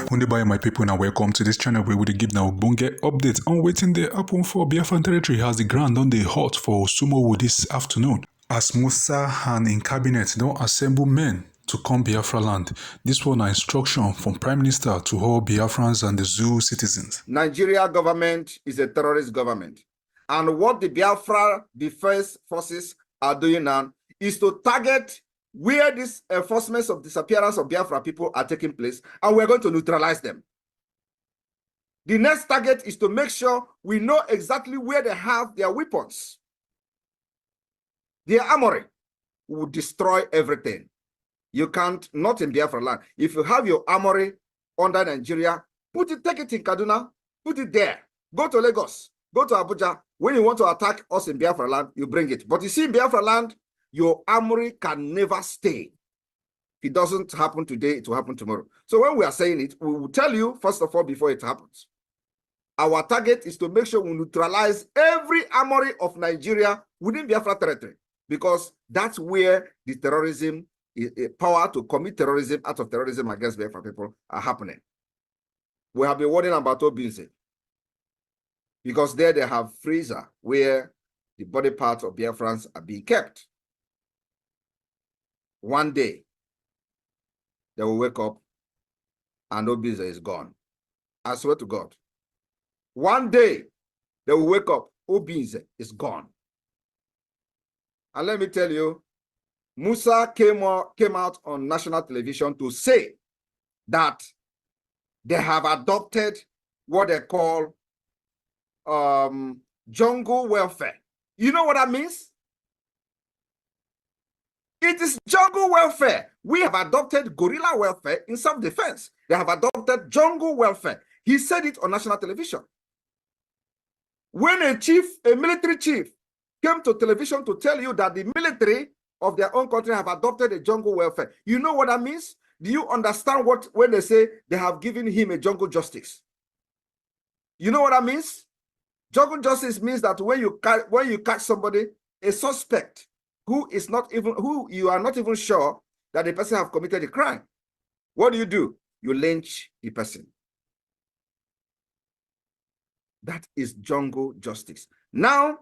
Kundibai, my people, and welcome to this channel where we give now bunge updates on waiting the happen for Biafran territory as the ground on the hot for Sumowo this afternoon. As Musa and in cabinet don't assemble men to come Biafraland. This was an instruction from Prime Minister to all Biafrans and the zoo citizens. Nigeria government is a terrorist government. And what the Biafra Defense Forces are doing now is to target where these enforcements of disappearance of Biafra people are taking place, and we're going to neutralize them. The next target is to make sure we know exactly where they have their weapons. Their armory will destroy everything. You can't, not in Biafra land. If you have your armory under Nigeria, take it in Kaduna, put it there. Go to Lagos, go to Abuja. When you want to attack us in Biafra land, you bring it. But you see, in Biafra land, your armory can never stay. If it doesn't happen today, it will happen tomorrow. So when we are saying it, we will tell you, first of all, before it happens. Our target is to make sure we neutralize every armory of Nigeria within Biafra territory, because that's where the terrorism, power to commit terrorism, out of terrorism against Biafra people are happening. We have been warning about Obinze, because there they have freezer where the body parts of Biafrans are being kept. One day, they will wake up and Obinze is gone. I swear to God. One day, they will wake up, Obinze is gone. And let me tell you, Musa came out on national television to say that they have adopted what they call jungle welfare. You know what that means? It is jungle welfare. We have adopted guerrilla welfare in self-defense. They have adopted jungle welfare. He said it on national television. When a military chief, came to television to tell you that the military of their own country have adopted a jungle welfare, you know what that means? Do you understand when they say they have given him a jungle justice? You know what that means? Jungle justice means that when you catch somebody, a suspect who you are not even sure that the person have committed a crime, what do? You lynch the person. That is jungle justice. Now,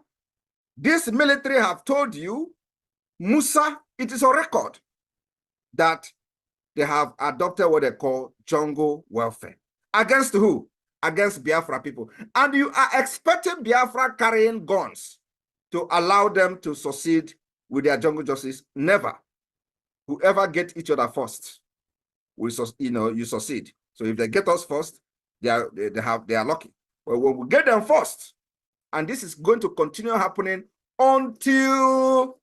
this military have told you, Musa, it is a record that they have adopted what they call jungle welfare. Against who? Against Biafra people. And you are expecting Biafra carrying guns to allow them to succeed with their jungle justice? Never. Whoever get each other first, you succeed. So if they get us first, they are lucky. But when we get them first, and this is going to continue happening until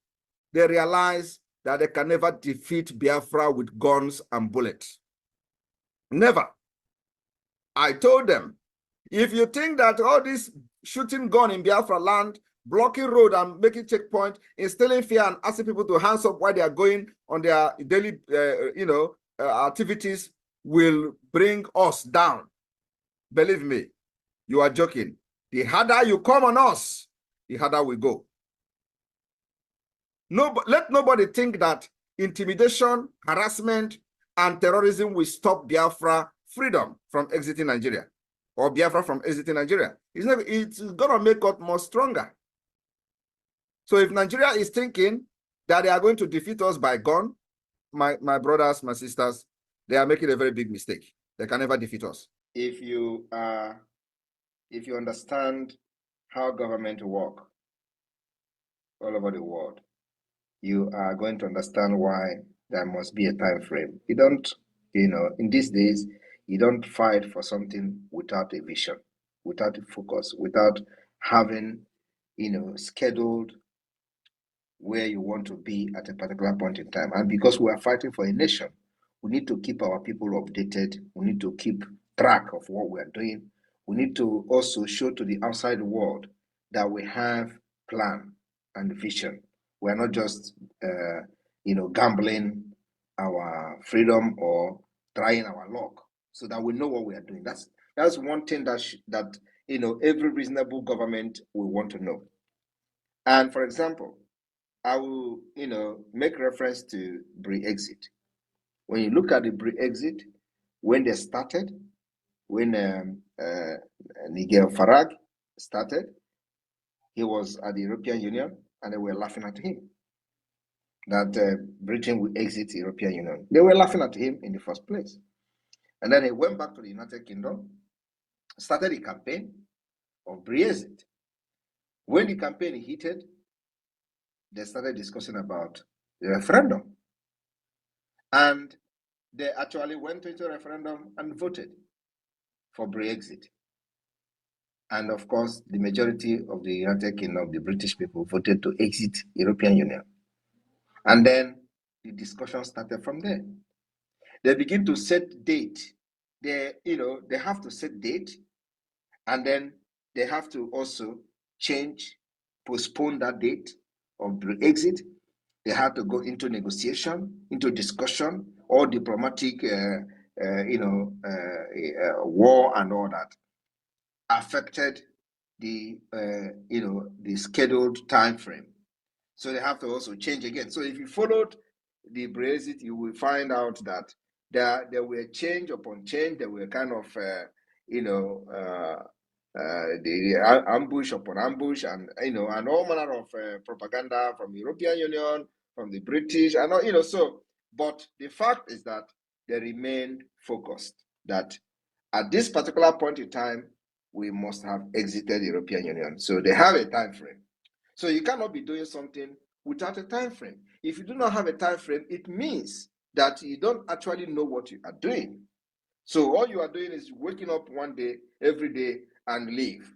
they realize that they can never defeat Biafra with guns and bullets. Never. I told them, if you think that all this shooting gun in Biafra land, blocking road and making checkpoint, instilling fear and asking people to hands up while they are going on their daily, activities will bring us down, believe me, you are joking. The harder you come on us, the harder we go. Let nobody think that intimidation, harassment, and terrorism will stop Biafra freedom from exiting Nigeria, or Biafra from exiting Nigeria. It's going to make us more stronger. So if Nigeria is thinking that they are going to defeat us by gun, my brothers, my sisters, they are making a very big mistake. They can never defeat us. If you understand how government work all over the world, you are going to understand why there must be a time frame. You don't, in these days, you don't fight for something without a vision, without a focus, without having, scheduled where you want to be at a particular point in time. And because we are fighting for a nation, we need to keep our people updated. We need to keep track of what we are doing. We need to also show to the outside world that we have plan and vision. We are not just, gambling our freedom or trying our luck, so that we know what we are doing. That's one thing that every reasonable government will want to know. And for example, I will make reference to Brexit. When you look at the Brexit, when they started, when Nigel Farage started, he was at the European Union, and they were laughing at him that Britain would exit the European Union. They were laughing at him in the first place. And then he went back to the United Kingdom, started a campaign of Brexit. When the campaign heated, they started discussing about the referendum. And they actually went into a referendum and voted for Brexit. And of course, the majority of the United Kingdom, the British people, voted to exit European Union. And then the discussion started from there. They begin to set date. They have to set date, and then they have to also postpone that date of Brexit. They have to go into negotiation, into discussion, or diplomatic, war and all that affected the scheduled time frame. So they have to also change again. So if you followed the Brexit, you will find out that there were change upon change. There were kind of the ambush upon ambush, and and all manner of propaganda from the European Union, from the British, and so. But the fact is that they remained focused that at this particular point in time, we must have exited the European Union. So they have a time frame. So you cannot be doing something without a time frame. If you do not have a time frame, it means that you don't actually know what you are doing. So all you are doing is waking up one day, every day, and leave.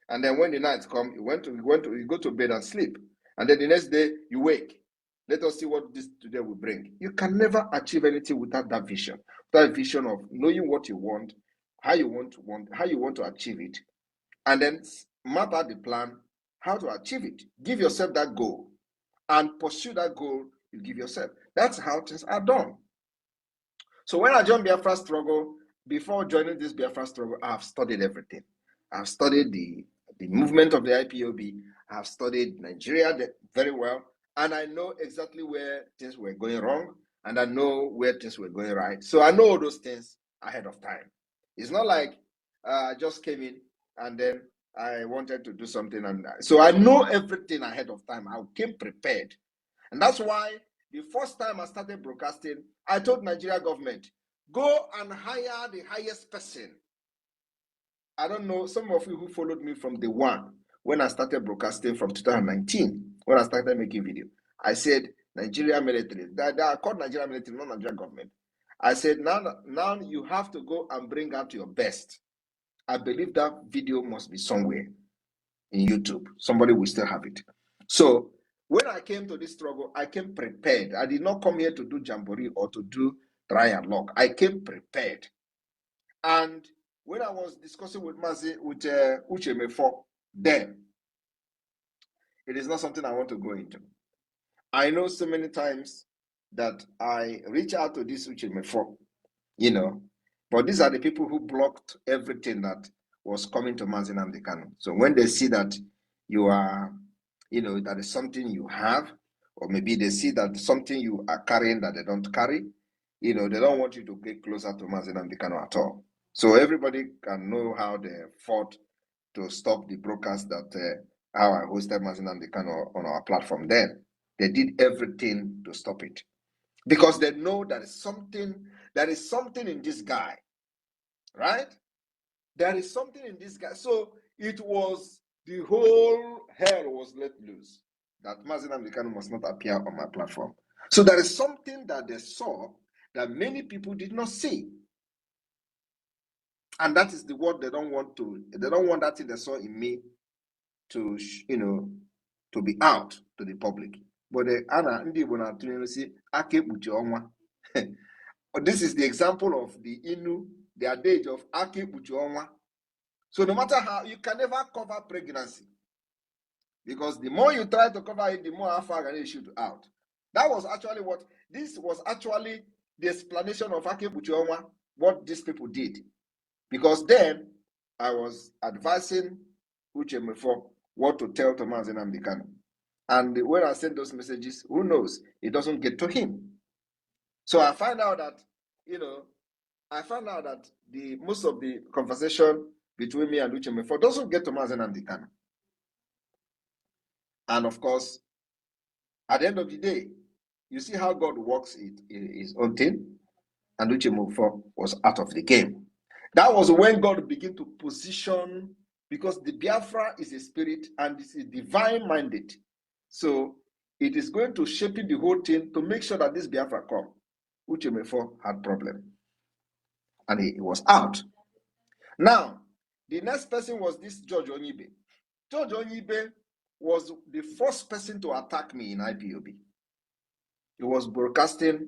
And then when the night comes, you go to bed and sleep. And then the next day you wake. Let us see what this today will bring. You can never achieve anything without that vision. That vision of knowing what you want, how you want to achieve it, and then map out the plan, how to achieve it. Give yourself that goal and pursue that goal you give yourself. That's how things are done. So when I joined Biafra struggle, before joining this Biafra struggle, I have studied everything. I've studied the movement of the IPOB. I've studied Nigeria very well, and I know exactly where things were going wrong, and I know where things were going right. So I know all those things ahead of time. It's not like I just came in and then I wanted to do something, and so I know everything ahead of time. I came prepared, and that's why the first time I started broadcasting, I told Nigeria government, go and hire the highest person. I don't know, some of you who followed me from the one, when I started broadcasting from 2019, when I started making video, I said, Nigeria military, they are called Nigeria military, not Nigeria government. I said, now you have to go and bring out your best. I believe that video must be somewhere in YouTube. Somebody will still have it. So when I came to this struggle, I came prepared. I did not come here to do jamboree or to do try and lock. I came prepared. And when I was discussing with Uche Mefo, then it is not something I want to go into. I know so many times that I reach out to this Uche Mefo, but these are the people who blocked everything that was coming to Mazi Nnamdi Kanu. So when they see that you are, that is something you have, or maybe they see that something you are carrying that they don't carry, they don't want you to get closer to Mazi Nnamdi Kanu at all. So everybody can know how they fought to stop the broadcast that how I hosted Mazi Nnamdi Kanu on our platform then. They did everything to stop it because they know there is something in this guy, right? There is something in this guy. So it was the whole hell was let loose that Mazi Nnamdi Kanu must not appear on my platform. So there is something that they saw that many people did not see. And that is the word they don't want that thing they saw in me to, to be out to the public. But this is the example of the Innu, the adage of Ake Buchionwa. So no matter how, you can never cover pregnancy. Because the more you try to cover it, the more Alpha can shoot out. This was actually the explanation of Ake Buchionwa, what these people did. Because then I was advising Uche Mefo what to tell Mazi Nnamdi Kanu. And when I send those messages, who knows? It doesn't get to him. So I find out that, I found out that most of the conversation between me and Uche Mefo doesn't get to Mazen and Kanu. And of course, at the end of the day, you see how God works his own thing, and Uche Mefo was out of the game. That was when God began to position, because the Biafra is a spirit and it's a divine mandate. So it is going to shape the whole thing to make sure that this Biafra come. Uche Mefo had problem, and he was out. Now, the next person was this George Onyibe. George Onyibe was the first person to attack me in IPOB. He was broadcasting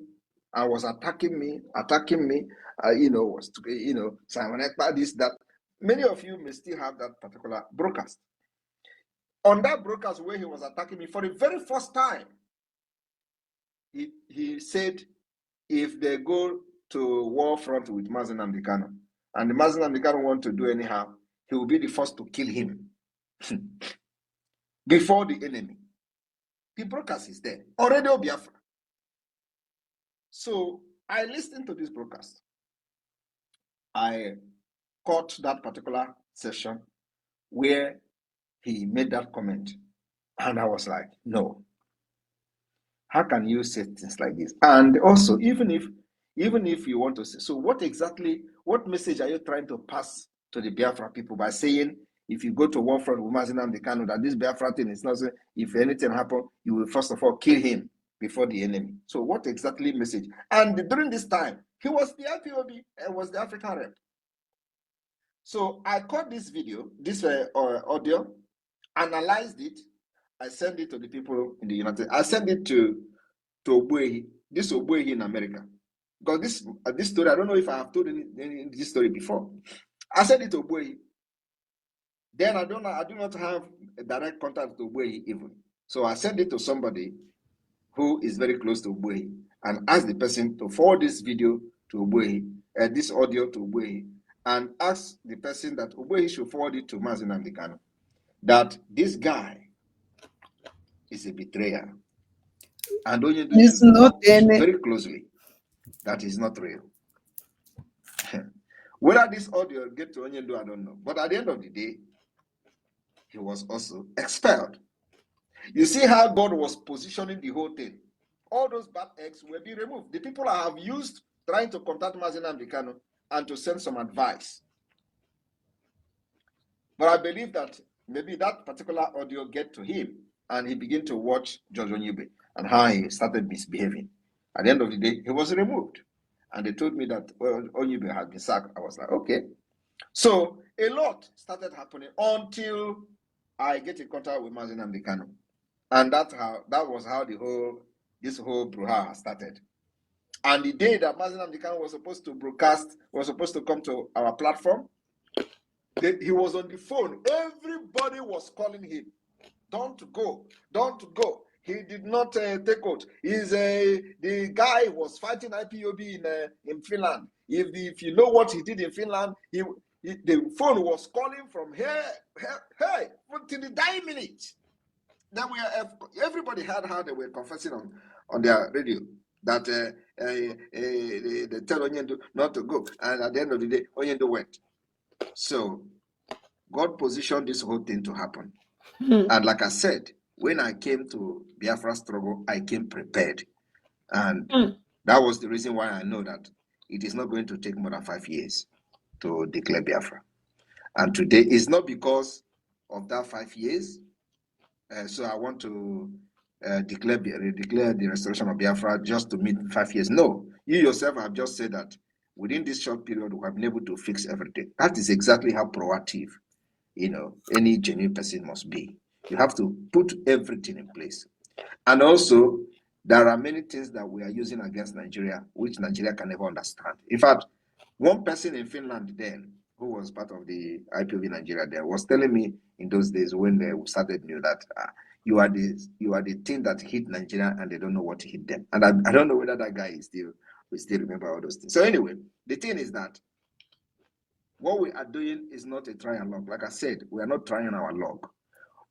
and was attacking me, Simon Ekpa, this, that. Many of you may still have that particular broadcast. On that broadcast where he was attacking me for the very first time, he said, if they go to war front with Mazen Nnamdi Kanu, and the Mazen Nnamdi Kanu want to do anyhow, he will be the first to kill him before the enemy. The broadcast is there. Already Biafra. So I listened to this broadcast. I caught that particular session where he made that comment. And I was like, no. How can you say things like this? And also, even if you want to say, so what message are you trying to pass to the Biafra people by saying, if you go to war front with Mazen Nnamdi Kanu, that this Biafra thing is not, if anything happens, you will first of all kill him before the enemy. So what exactly message? And during this time, he was the IPOB and was the African rep. So I caught this video, this audio, analyzed it. I sent it to the people in the United States. I sent it to Ogbuehi, this Ogbuehi in America. Because this story, I don't know if I have told this story before. I sent it to Ogbuehi. Then I do not have a direct contact to Ogbuehi even. So I sent it to somebody who is very close to Ogbuehi and asked the person to forward this video to Ogbuehi, this audio to Ogbuehi, and asked the person that Ogbuehi should forward it to Mazen Nnamdi Kanu, that this guy is a betrayer. And Onyedu should know very closely that is not real. Whether this audio get to Onyedu, I don't know. But at the end of the day, he was also expelled. You see how God was positioning the whole thing. All those bad eggs will be removed. The people I have used trying to contact Mazen Nnamdi Kanu and to send some advice. But I believe that maybe that particular audio get to him and he began to watch George Onyibe and how he started misbehaving. At the end of the day, he was removed. And they told me that Onyibe had been sacked. I was like, okay. So a lot started happening until I get in contact with Mazen Nnamdi Kanu. And that was how this whole brouhaha started. And the day that Mazen Nnamdi Kanu was supposed to broadcast, was supposed to come to our platform, he was on the phone. Everybody was calling him. Don't go. Don't go. He did not take out. The guy was fighting IPOB in Finland. If you know what he did in Finland, the phone was calling from hey, until the dying minute. Then everybody heard how they were confessing on their radio that they tell Onyedu not to go, and at the end of the day, Onyedu went. So God positioned this whole thing to happen. And like I said, when I came to Biafra struggle, I came prepared. And that was the reason why I know that it is not going to take more than 5 years to declare Biafra. And today is not because of that 5 years. So I want to declare the restoration of Biafra just to meet 5 years. No, you yourself have just said that within this short period, we have been able to fix everything. That is exactly how proactive, any genuine person must be. You have to put everything in place. And also, there are many things that we are using against Nigeria, which Nigeria can never understand. In fact, one person in Finland then, who was part of the IPOB Nigeria there, was telling me in those days when they started new that you are the thing that hit Nigeria and they don't know what hit them. And I don't know whether that guy will still remember all those things. So anyway, the thing is that what we are doing is not a try and log. Like I said, we are not trying our log.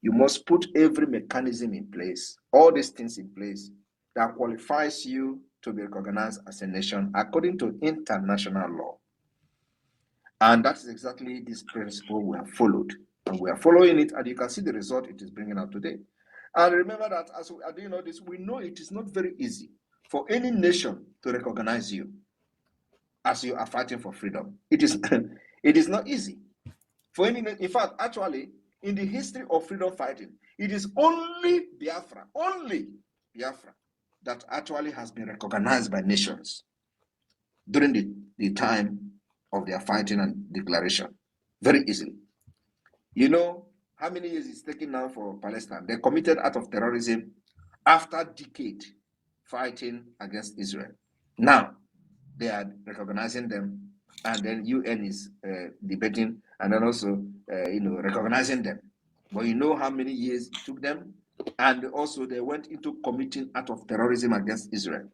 You must put every mechanism in place, all these things in place that qualifies you to be recognized as a nation according to international law. And that is exactly this principle we have followed. And we are following it, and you can see the result it is bringing out today. And remember that as we are doing all this, we know it is not very easy for any nation to recognize you as you are fighting for freedom. It is, it is not easy. For any, in fact, actually, in the history of freedom fighting, it is only Biafra, that actually has been recognized by nations during the time of their fighting and declaration, very easily. You know how many years it's taken now for Palestine? They committed act of terrorism after decade fighting against Israel. Now they are recognizing them, and then UN is debating and then also recognizing them. But you know how many years it took them, and also they went into committing act of terrorism against Israel.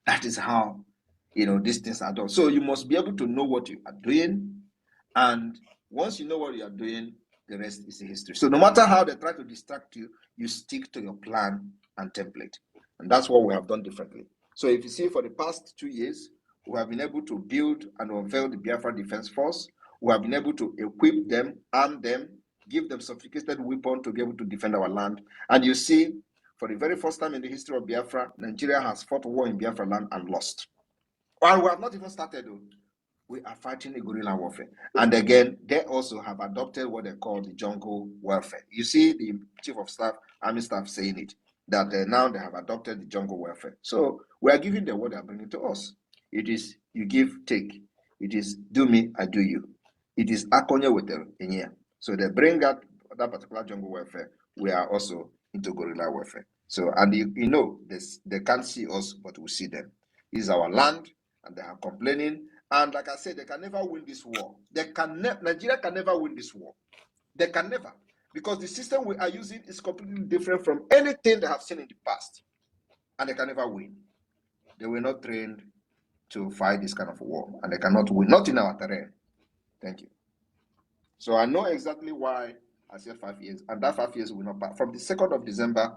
That is how these things are done. So you must be able to know what you are doing, and once you know what you are doing, the rest is history. So no matter how they try to distract you, you stick to your plan and template, and that's what we have done differently. So if you see, for the past 2 years, we have been able to build and unveil the Biafra Defense Force. We have been able to equip them, arm them, give them sophisticated weapons to be able to defend our land. And you see, for the very first time in the history of Biafra, Nigeria has fought a war in Biafraland and lost. And we have not even started, though. We are fighting a guerrilla warfare. And again, they also have adopted what they call the jungle warfare. You see the Chief of Staff, Army Staff saying it, that now they have adopted the jungle warfare. So we are giving them what they are bringing to us. It is you give, take. It is do me, I do you. It is akonya wetel in here. So they bring out that particular jungle warfare. We are also into guerrilla warfare. So, and they can't see us, but we see them. This is our land, and they are complaining. And like I said, they can never win this war. Nigeria can never win this war. They can never. Because the system we are using is completely different from anything they have seen in the past. And they can never win. They were not trained to fight this kind of war. And they cannot win, not in our terrain. Thank you. So I know exactly why I said 5 years. And that 5 years will not pass. From the 2nd of December,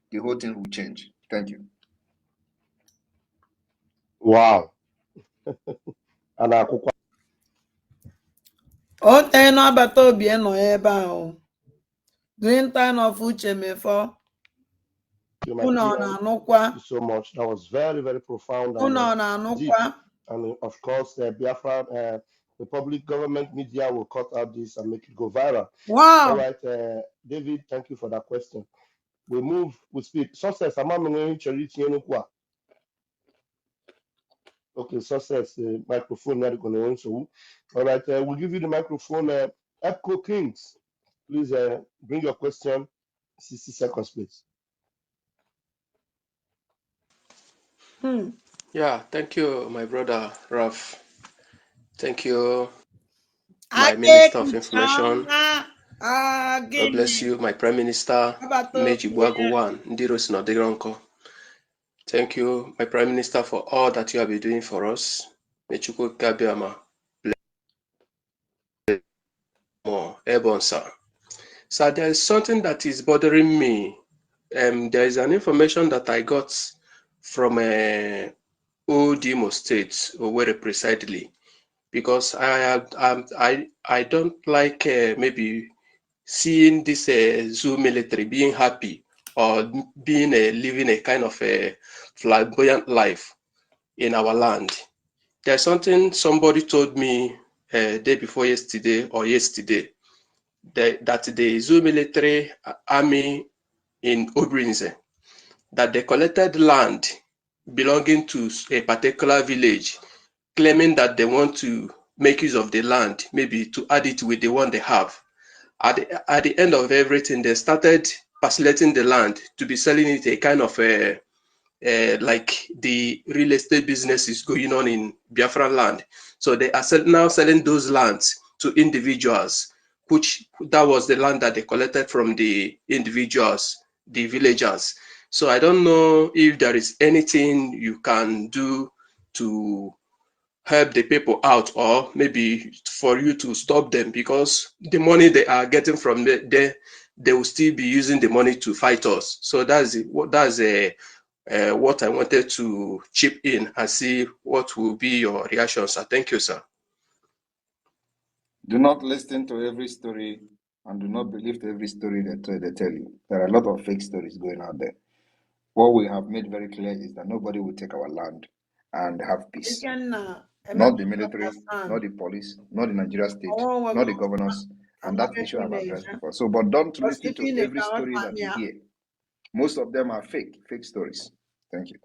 the whole thing will change. Thank you. Wow. O tee n'agbata obi nọ ebe ahụ. During time of Uche Mefo. Thank you so much. That was very, very profound and deep. And of course, the Biafra, the public government media will cut out this and make it go viral. Wow. All right, David, thank you for that question. We move with speed. Success, okay, Success, the microphone not going to answer. All right, we'll give you the microphone. Kîĺlliñg, please bring your question. 60 seconds, please. Yeah, thank you, my brother Ralph. Thank you, my Minister of Information. God bless you, my Prime Minister. Thank you, my Prime Minister, for all that you have been doing for us. So there is something that is bothering me. There is an information that I got from Imo State, Owerri precisely, because I don't like maybe seeing this zoo military being happy or being living a kind of a flamboyant life in our land. There's something somebody told me day before yesterday or yesterday, that the zoo military army in Obrinze, that they collected land belonging to a particular village, claiming that they want to make use of the land, maybe to add it with the one they have. At the end of everything, they started parcellating the land to be selling it a kind of like the real estate business is going on in Biafraland. So they are now selling those lands to individuals, which that was the land that they collected from the individuals, the villagers. So I don't know if there is anything you can do to help the people out, or maybe for you to stop them, because the money they are getting from there, they will still be using the money to fight us. So that's what I wanted to chip in and see what will be your reaction, sir. Thank you, sir. Do not listen to every story and do not believe to every story they tell you. There are a lot of fake stories going out there. What we have made very clear is that nobody will take our land and have peace. Not the military, not the police, not the Nigeria state, not the governors, and that issue I've addressed before. So, but don't listen to every story that you hear. Most of them are fake stories. Thank you.